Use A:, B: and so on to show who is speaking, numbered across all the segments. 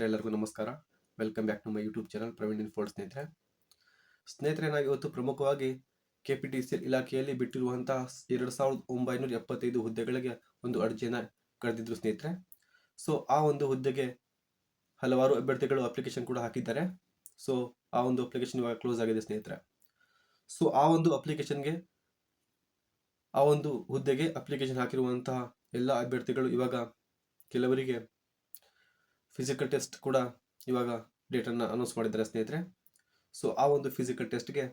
A: ಸ್ನೇಹಿತರೆ, ಎಲ್ಲರಿಗೂ ನಮಸ್ಕಾರ. Welcome back to my YouTube channel Praveen ಇನ್ಫೋರ್ಡ್. ಸ್ನೇಹಿತರೆ, ನಾವಿವತ್ತು ಪ್ರಮುಖವಾಗಿ KPTCL ಇಲಾಖೆಯಲ್ಲಿ ಬಿಟ್ಟಿರುವಂತಹ 2975 ಹುದ್ದೆಗಳಿಗೆ ಒಂದು ಅರ್ಜಿಯನ್ನು ಕರೆದಿದ್ರು ಸ್ನೇಹಿತರೆ. ಸೊ ಆ ಒಂದು ಹುದ್ದೆಗೆ ಹಲವಾರು ಅಭ್ಯರ್ಥಿಗಳು ಅಪ್ಲಿಕೇಶನ್ ಕೂಡ ಹಾಕಿದ್ದಾರೆ. ಸೊ ಆ ಒಂದು ಅಪ್ಲಿಕೇಶನ್ ಇವಾಗ ಕ್ಲೋಸ್ ಆಗಿದೆ ಸ್ನೇಹಿತರೆ. ಸೊ ಆ ಒಂದು ಹುದ್ದೆಗೆ ಅಪ್ಲಿಕೇಶನ್ ಹಾಕಿರುವಂತಹ ಎಲ್ಲ ಅಭ್ಯರ್ಥಿಗಳು ಇವಾಗ ಕೆಲವರಿಗೆ ಫಿಸಿಕಲ್ ಟೆಸ್ಟ್ ಕೂಡ ಇವಾಗ ಡೇಟನ್ನು ಅನೌನ್ಸ್ ಮಾಡಿದ್ದಾರೆ ಸ್ನೇಹಿತರೆ. ಸೊ ಆ ಒಂದು ಫಿಸಿಕಲ್ ಟೆಸ್ಟ್ಗೆ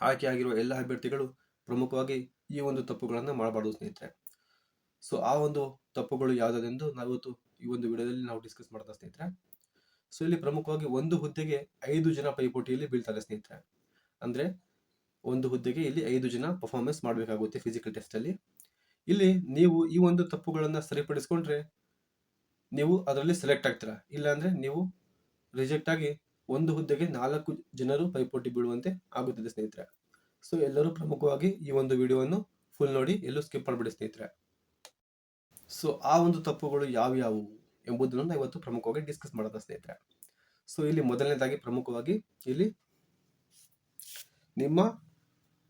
A: ಆಯ್ಕೆ ಆಗಿರುವ ಎಲ್ಲ ಅಭ್ಯರ್ಥಿಗಳು ಪ್ರಮುಖವಾಗಿ ಈ ಒಂದು ತಪ್ಪುಗಳನ್ನು ಮಾಡಬಾರ್ದು ಸ್ನೇಹಿತರೆ. ಸೊ ಆ ಒಂದು ತಪ್ಪುಗಳು ಯಾವುದೆಂದು ನಾವಿವತ್ತು ಈ ಒಂದು ವಿಡಿಯೋದಲ್ಲಿ ನಾವು ಡಿಸ್ಕಸ್ ಮಾಡ್ತಾ ಸ್ನೇಹಿತರೆ. ಸೊ ಇಲ್ಲಿ ಪ್ರಮುಖವಾಗಿ ಒಂದು ಹುದ್ದೆಗೆ 5 ಜನ ಪೈಪೋಟಿಯಲ್ಲಿ ಬೀಳ್ತಾರೆ ಸ್ನೇಹಿತರೆ. ಅಂದರೆ ಒಂದು ಹುದ್ದೆಗೆ ಇಲ್ಲಿ 5 ಜನ ಪರ್ಫಾರ್ಮೆನ್ಸ್ ಮಾಡಬೇಕಾಗುತ್ತೆ ಫಿಸಿಕಲ್ ಟೆಸ್ಟಲ್ಲಿ. ಇಲ್ಲಿ ನೀವು ಈ ಒಂದು ತಪ್ಪುಗಳನ್ನು ಸರಿಪಡಿಸ್ಕೊಂಡ್ರೆ ನೀವು ಅದರಲ್ಲಿ ಸೆಲೆಕ್ಟ್ ಆಗ್ತೀರಾ, ಇಲ್ಲಾಂದರೆ ನೀವು ರಿಜೆಕ್ಟ್ ಆಗಿ ಒಂದು ಹುದ್ದೆಗೆ 4 ಜನರು ಪೈಪೋಟಿ ಬೀಳುವಂತೆ ಆಗುತ್ತದೆ ಸ್ನೇಹಿತರೆ. ಸೊ ಎಲ್ಲರೂ ಪ್ರಮುಖವಾಗಿ ಈ ಒಂದು ವಿಡಿಯೋವನ್ನು ಫುಲ್ ನೋಡಿ, ಎಲ್ಲೂ ಸ್ಕಿಪ್ ಮಾಡಿಬಿಡಿ ಸ್ನೇಹಿತರೆ. ಸೊ ಆ ಒಂದು ತಪ್ಪುಗಳು ಯಾವ್ಯಾವು ಎಂಬುದನ್ನು ನಾವು ಇವತ್ತು ಪ್ರಮುಖವಾಗಿ ಡಿಸ್ಕಸ್ ಮಾಡೋಣ ಸ್ನೇಹಿತರೆ. ಸೊ ಇಲ್ಲಿ ಮೊದಲನೇದಾಗಿ ಪ್ರಮುಖವಾಗಿ ಇಲ್ಲಿ ನಿಮ್ಮ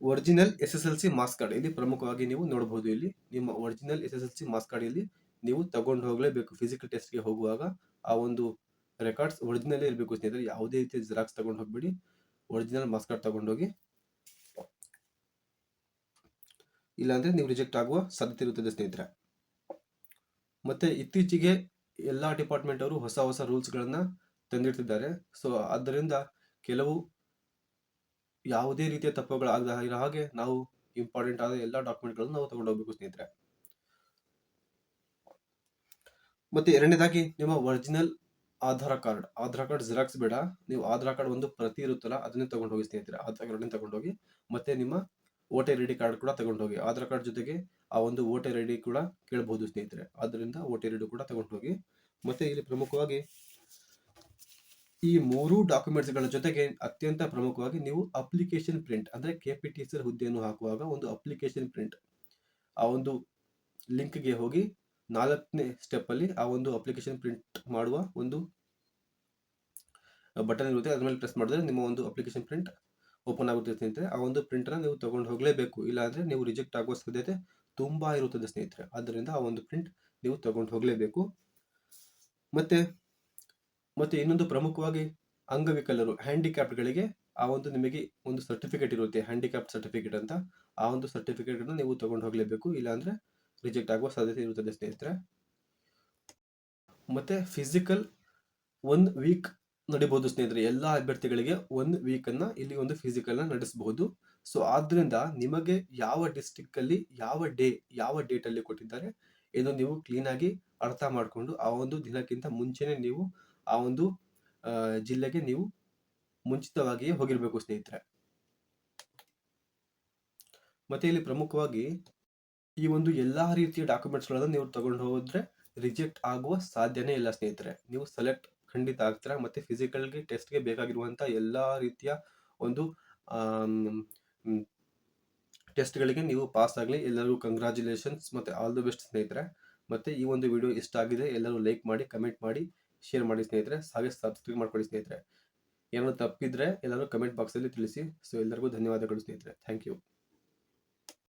A: ಒರಿಜಿನಲ್ SSLC ಮಾರ್ಕ್ಸ್ ಕಾರ್ಡ್ ಇಲ್ಲಿ ಪ್ರಮುಖವಾಗಿ ನೀವು ನೋಡಬಹುದು. ಇಲ್ಲಿ ನಿಮ್ಮ ಒರಿಜಿನಲ್ SSLC ಮಾರ್ಕ್ಸ್ ಕಾರ್ಡ್ ಇಲ್ಲಿ ನೀವು ತಗೊಂಡು ಹೋಗಲೇಬೇಕು. ಫಿಸಿಕಲ್ ಟೆಸ್ಟ್ಗೆ ಹೋಗುವಾಗ ಆ ಒಂದು ರೆಕಾರ್ಡ್ಸ್ ಒರಿಜಿನಲ್ಲೇ ಇರಬೇಕು ಸ್ನೇಹಿತರೆ. ಯಾವುದೇ ರೀತಿಯ ಜೆರಾಕ್ಸ್ ತಗೊಂಡು ಹೋಗ್ಬಿಡಿ, ಒರಿಜಿನಲ್ ಮಾರ್ಕ್ಸ್ ಕಾರ್ಡ್ ತಗೊಂಡೋಗಿ, ಇಲ್ಲಾಂದ್ರೆ ನೀವು ರಿಜೆಕ್ಟ್ ಆಗುವ ಸಾಧ್ಯತೆ ಇರುತ್ತದೆ ಸ್ನೇಹಿತರೆ. ಮತ್ತೆ ಇತ್ತೀಚೆಗೆ ಎಲ್ಲ ಡಿಪಾರ್ಟ್ಮೆಂಟ್ ಅವರು ಹೊಸ ರೂಲ್ಸ್ಗಳನ್ನ ತಂದಿಡ್ತಿದ್ದಾರೆ. ಸೊ ಆದ್ದರಿಂದ ಕೆಲವು ಯಾವುದೇ ರೀತಿಯ ತಪ್ಪುಗಳಾಗದ ಇರೋ ಹಾಗೆ ನಾವು ಇಂಪಾರ್ಟೆಂಟ್ ಆದ ಎಲ್ಲ ಡಾಕ್ಯುಮೆಂಟ್ಗಳನ್ನು ನಾವು ತಗೊಂಡು ಹೋಗ್ಬೇಕು ಸ್ನೇಹಿತರೆ. ಮತ್ತೆ ಎರಡನೇದಾಗಿ ನಿಮ್ಮ ಒರಿಜಿನಲ್ ಆಧಾರ್ ಕಾರ್ಡ್ ಜೆರಾಕ್ಸ್ ಬೇಡ. ನೀವು ಆಧಾರ್ ಕಾರ್ಡ್ ಒಂದು ಪ್ರತಿ ಇರುತ್ತಲ್ಲ ಅದನ್ನೇ ತಗೊಂಡು ಹೋಗಿ ಸ್ನೇಹಿತರೆ. ಆಧಾರ್ ಕಾರ್ಡ್ ತಗೊಂಡು ಹೋಗಿ, ಮತ್ತೆ ನಿಮ್ಮ ವೋಟರ್ ID ಕಾರ್ಡ್ ಕೂಡ ತಗೊಂಡು ಹೋಗಿ. ಆಧಾರ್ ಕಾರ್ಡ್ ಜೊತೆಗೆ ಆ ಒಂದು ವೋಟರ್ ID ಕೂಡ ಕೇಳಬಹುದು ಸ್ನೇಹಿತರೆ. ಆದ್ದರಿಂದ ವೋಟರ್ ID ಕೂಡ ತಗೊಂಡು ಹೋಗಿ. ಮತ್ತೆ ಇಲ್ಲಿ ಪ್ರಮುಖವಾಗಿ ಈ 3 ಡಾಕ್ಯುಮೆಂಟ್ಸ್ಗಳ ಜೊತೆಗೆ ಅತ್ಯಂತ ಪ್ರಮುಖವಾಗಿ ನೀವು ಅಪ್ಲಿಕೇಶನ್ ಪ್ರಿಂಟ್, ಅಂದ್ರೆ KPTCL ಹುದ್ದೆಯನ್ನು ಹಾಕುವಾಗ ಒಂದು ಅಪ್ಲಿಕೇಶನ್ ಪ್ರಿಂಟ್, ಆ ಒಂದು ಲಿಂಕ್ಗೆ ಹೋಗಿ 4ನೇ ಸ್ಟೆಪ್ ಅಲ್ಲಿ ಆ ಒಂದು ಅಪ್ಲಿಕೇಶನ್ ಪ್ರಿಂಟ್ ಮಾಡುವ ಒಂದು ಬಟನ್ ಇರುತ್ತೆ. ಅದ್ರ ಮೇಲೆ ಪ್ರೆಸ್ ಮಾಡಿದ್ರೆ ನಿಮ್ಮ ಒಂದು ಅಪ್ಲಿಕೇಶನ್ ಪ್ರಿಂಟ್ ಓಪನ್ ಆಗುತ್ತೆ ಸ್ನೇಹಿತರೆ. ಆ ಒಂದು ಪ್ರಿಂಟ್ನ ನೀವು ತಗೊಂಡು ಹೋಗಲೇಬೇಕು, ಇಲ್ಲಾಂದ್ರೆ ನೀವು ರಿಜೆಕ್ಟ್ ಆಗುವ ಸಾಧ್ಯತೆ ತುಂಬಾ ಇರುತ್ತದೆ ಸ್ನೇಹಿತರೆ. ಆದ್ದರಿಂದ ಆ ಒಂದು ಪ್ರಿಂಟ್ ನೀವು ತಗೊಂಡು ಹೋಗಲೇಬೇಕು. ಮತ್ತೆ ಇನ್ನೊಂದು ಪ್ರಮುಖವಾಗಿ ಅಂಗವಿಕಲರು, ಹ್ಯಾಂಡಿಕ್ಯಾಪ್ಡ್ಗಳಿಗೆ ಆ ಒಂದು ನಿಮಗೆ ಒಂದು ಸರ್ಟಿಫಿಕೇಟ್ ಇರುತ್ತೆ, ಹ್ಯಾಂಡಿಕ್ಯಾಪ್ ಸರ್ಟಿಫಿಕೇಟ್ ಅಂತ. ಆ ಒಂದು ಸರ್ಟಿಫಿಕೇಟ್ ಅನ್ನು ನೀವು ತಗೊಂಡು ಹೋಗಲೇಬೇಕು, ಇಲ್ಲಾಂದ್ರೆ ರಿಜೆಕ್ಟ್ ಆಗುವ ಸಾಧ್ಯತೆ ಇರುತ್ತದೆ ಸ್ನೇಹಿತರೆ. ಮತ್ತೆ ಫಿಸಿಕಲ್ 1 ವೀಕ್ ನಡಿಬಹುದು ಸ್ನೇಹಿತರೆ. ಎಲ್ಲ ಅಭ್ಯರ್ಥಿಗಳಿಗೆ 1 ವೀಕ್ ಅನ್ನ ಇಲ್ಲಿ ಒಂದು ಫಿಸಿಕಲ್ ನ ನಡೆಸಬಹುದು. ಸೊ ಆದ್ರಿಂದ ನಿಮಗೆ ಯಾವ ಡಿಸ್ಟ್ರಿಕ್ಟ್ ಅಲ್ಲಿ ಯಾವ ಡೇಟ್ ಅಲ್ಲಿ ಕೊಟ್ಟಿದ್ದಾರೆ ಎಂದು ನೀವು ಕ್ಲೀನ್ ಆಗಿ ಅರ್ಥ ಮಾಡಿಕೊಂಡು ಆ ಒಂದು ದಿನಕ್ಕಿಂತ ಮುಂಚೆನೆ ನೀವು ಆ ಒಂದು ಜಿಲ್ಲೆಗೆ ನೀವು ಮುಂಚಿತವಾಗಿಯೇ ಹೋಗಿರ್ಬೇಕು ಸ್ನೇಹಿತರೆ. ಮತ್ತೆ ಇಲ್ಲಿ ಪ್ರಮುಖವಾಗಿ ಈ ಒಂದು ಎಲ್ಲಾ ರೀತಿಯ ಡಾಕ್ಯುಮೆಂಟ್ಸ್ಗಳನ್ನು ನೀವು ತಗೊಂಡು ಹೋದ್ರೆ ರಿಜೆಕ್ಟ್ ಆಗುವ ಸಾಧ್ಯನೇ ಇಲ್ಲ ಸ್ನೇಹಿತರೆ. ನೀವು ಸೆಲೆಕ್ಟ್ ಖಂಡಿತ ಆಗ್ತೀರಾ. ಮತ್ತೆ ಫಿಸಿಕಲ್ಗೆ ಟೆಸ್ಟ್ಗೆ ಬೇಕಾಗಿರುವಂತಹ ಎಲ್ಲಾ ರೀತಿಯ ಒಂದು ಟೆಸ್ಟ್ಗಳಿಗೆ ನೀವು ಪಾಸ್ ಆಗಲಿ. ಎಲ್ಲರಿಗೂ ಕಂಗ್ರಾಚುಲೇಷನ್ಸ್ ಮತ್ತೆ ಆಲ್ ದಿ ಬೆಸ್ಟ್ ಸ್ನೇಹಿತರೆ. ಮತ್ತೆ ಈ ಒಂದು ವಿಡಿಯೋ ಇಷ್ಟ ಆಗಿದೆ ಎಲ್ಲರೂ ಲೈಕ್ ಮಾಡಿ, ಕಮೆಂಟ್ ಮಾಡಿ, ಶೇರ್ ಮಾಡಿ ಸ್ನೇಹಿತರೆ. ಹಾಗೆ ಸಬ್ಸ್ಕ್ರೈಬ್ ಮಾಡ್ಕೊಳ್ಳಿ ಸ್ನೇಹಿತರೆ. ಏನಾದ್ರು ತಪ್ಪಿದ್ರೆ ಎಲ್ಲರೂ ಕಮೆಂಟ್ ಬಾಕ್ಸಲ್ಲಿ ತಿಳಿಸಿ. ಸೊ ಎಲ್ಲರಿಗೂ ಧನ್ಯವಾದಗಳು ಸ್ನೇಹಿತರೆ. Thank you.